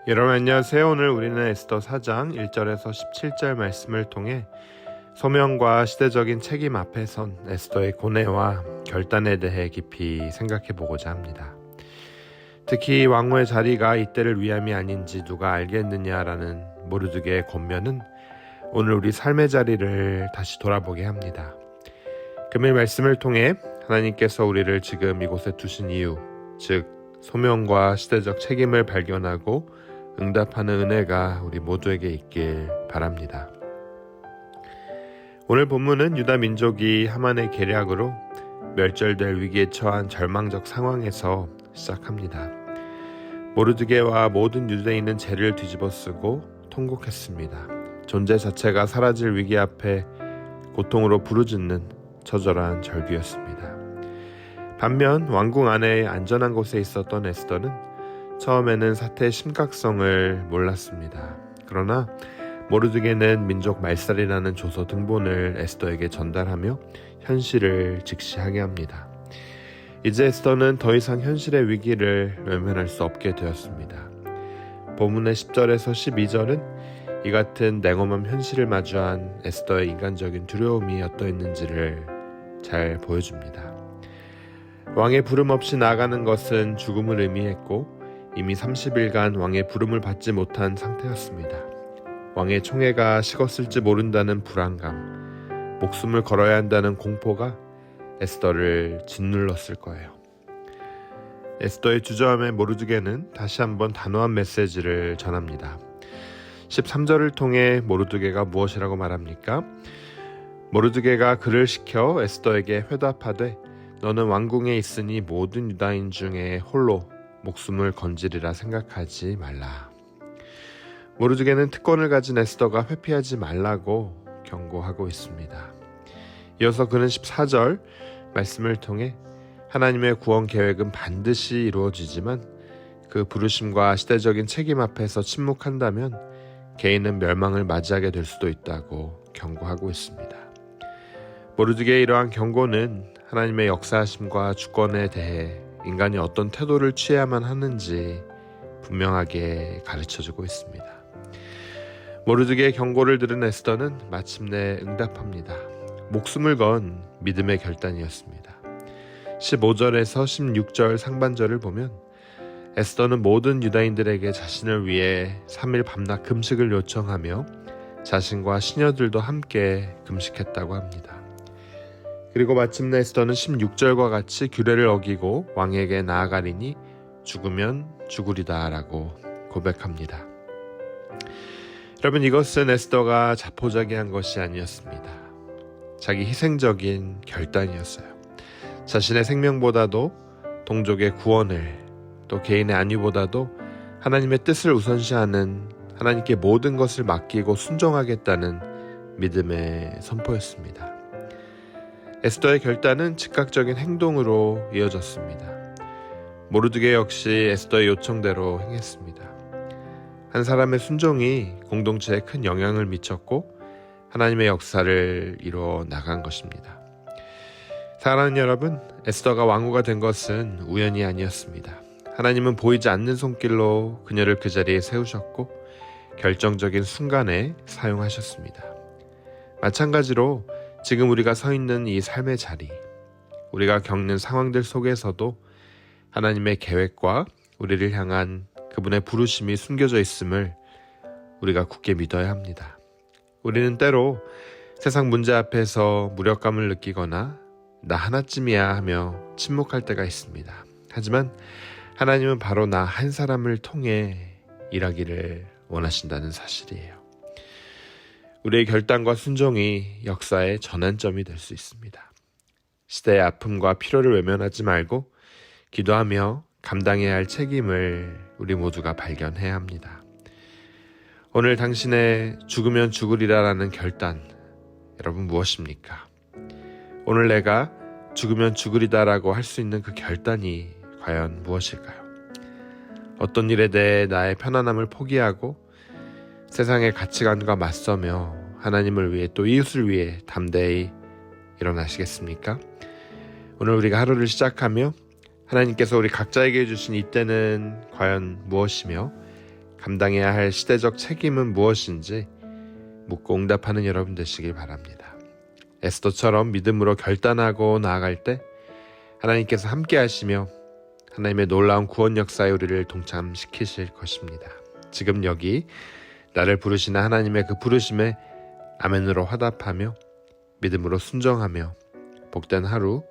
여러분 안녕하세요. 오늘 우리는 에스더 4장 1절에서 17절 말씀을 통해 소명과 시대적인 책임 앞에 선 에스더의 고뇌와 결단에 대해 깊이 생각해 보고자 합니다. 특히 왕후의 자리가 이때를 위함이 아닌지 누가 알겠느냐라는 모르드게의 권면은 오늘 우리 삶의 자리를 다시 돌아보게 합니다. 금일 말씀을 통해 하나님께서 우리를 지금 이곳에 두신 이유, 즉 소명과 시대적 책임을 발견하고 응답하는 은혜가 우리 모두에게 있길 바랍니다. 오늘 본문은 유다 민족이 하만의 계략으로 멸절될 위기에 처한 절망적 상황에서 시작합니다. 모르드게와 모든 유대인은 죄를 뒤집어쓰고 통곡했습니다. 존재 자체가 사라질 위기 앞에 고통으로 부르짖는 처절한 절규였습니다. 반면 왕궁 안에 안전한 곳에 있었던 에스더는 처음에는 사태의 심각성을 몰랐습니다. 그러나 모르드게는 민족 말살이라는 조서 등본을 에스더에게 전달하며 현실을 직시하게 합니다. 이제 에스더는 더 이상 현실의 위기를 외면할 수 없게 되었습니다. 본문의 10절에서 12절은 이 같은 냉엄한 현실을 마주한 에스더의 인간적인 두려움이 어떠했는지를 잘 보여줍니다. 왕의 부름 없이 나아가는 것은 죽음을 의미했고 이미 30일간 왕의 부름을 받지 못한 상태였습니다. 왕의 총애가 식었을지 모른다는 불안감, 목숨을 걸어야 한다는 공포가 에스더를 짓눌렀을 거예요. 에스더의 주저함에 모르드게는 다시 한번 단호한 메시지를 전합니다. 13절을 통해 모르드게가 무엇이라고 말합니까? 모르드게가 그를 시켜 에스더에게 회답하되 너는 왕궁에 있으니 모든 유다인 중에 홀로 목숨을 건지리라 생각하지 말라. 모르드게는 특권을 가진 에스더가 회피하지 말라고 경고하고 있습니다. 이어서 그는 14절 말씀을 통해 하나님의 구원 계획은 반드시 이루어지지만 그 부르심과 시대적인 책임 앞에서 침묵한다면 개인은 멸망을 맞이하게 될 수도 있다고 경고하고 있습니다. 모르드게의 이러한 경고는 하나님의 역사하심과 주권에 대해 인간이 어떤 태도를 취해야만 하는지 분명하게 가르쳐주고 있습니다. 모르드게의 경고를 들은 에스더는 마침내 응답합니다. 목숨을 건 믿음의 결단이었습니다. 15절에서 16절 상반절을 보면 에스더는 모든 유다인들에게 자신을 위해 3일 밤낮 금식을 요청하며 자신과 시녀들도 함께 금식했다고 합니다. 그리고 마침내 에스더는 16절과 같이 규례를 어기고 왕에게 나아가리니 죽으면 죽으리다 라고 고백합니다. 여러분, 이것은 에스더가 자포자기한 것이 아니었습니다. 자기 희생적인 결단이었어요. 자신의 생명보다도 동족의 구원을, 또 개인의 안위보다도 하나님의 뜻을 우선시하는, 하나님께 모든 것을 맡기고 순종하겠다는 믿음의 선포였습니다. 에스더의 결단은 즉각적인 행동으로 이어졌습니다. 모르드게 역시 에스더의 요청대로 행했습니다. 한 사람의 순종이 공동체에 큰 영향을 미쳤고 하나님의 역사를 이루어 나간 것입니다. 사랑하는 여러분, 에스더가 왕후가 된 것은 우연이 아니었습니다. 하나님은 보이지 않는 손길로 그녀를 그 자리에 세우셨고 결정적인 순간에 사용하셨습니다. 마찬가지로 지금 우리가 서 있는 이 삶의 자리, 우리가 겪는 상황들 속에서도 하나님의 계획과 우리를 향한 그분의 부르심이 숨겨져 있음을 우리가 굳게 믿어야 합니다. 우리는 때로 세상 문제 앞에서 무력감을 느끼거나 나 하나쯤이야 하며 침묵할 때가 있습니다. 하지만 하나님은 바로 나 한 사람을 통해 일하기를 원하신다는 사실이에요. 우리의 결단과 순종이 역사의 전환점이 될 수 있습니다. 시대의 아픔과 필요를 외면하지 말고 기도하며 감당해야 할 책임을 우리 모두가 발견해야 합니다. 오늘 당신의 죽으면 죽으리라라는 결단, 여러분 무엇입니까? 오늘 내가 죽으면 죽으리다라고 할 수 있는 그 결단이 과연 무엇일까요? 어떤 일에 대해 나의 편안함을 포기하고 세상의 가치관과 맞서며 하나님을 위해 또 이웃을 위해 담대히 일어나시겠습니까? 오늘 우리가 하루를 시작하며 하나님께서 우리 각자에게 주신 이때는 과연 무엇이며 감당해야 할 시대적 책임은 무엇인지 묻고 응답하는 여러분 되시길 바랍니다. 에스더처럼 믿음으로 결단하고 나아갈 때 하나님께서 함께 하시며 하나님의 놀라운 구원 역사에 우리를 동참시키실 것입니다. 지금 여기 나를 부르시는 하나님의 그 부르심에 아멘으로 화답하며 믿음으로 순종하며 복된 하루,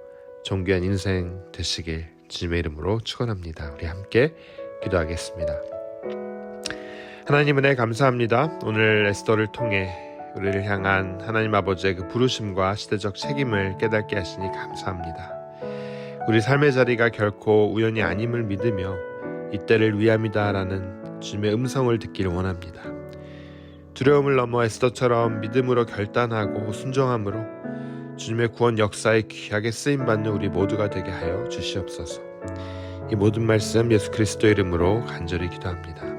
존귀한 인생 되시길 주님의 이름으로 축원합니다. 우리 함께 기도하겠습니다. 하나님 은혜 감사합니다. 오늘 에스더를 통해 우리를 향한 하나님 아버지의 그 부르심과 시대적 책임을 깨닫게 하시니 감사합니다. 우리 삶의 자리가 결코 우연이 아님을 믿으며 이때를 위함이다라는 주님의 음성을 듣기를 원합니다. 두려움을 넘어 에스더처럼 믿음으로 결단하고 순종함으로 주님의 구원 역사에 귀하게 쓰임받는 우리 모두가 되게 하여 주시옵소서. 이 모든 말씀 예수 그리스도의 이름으로 간절히 기도합니다.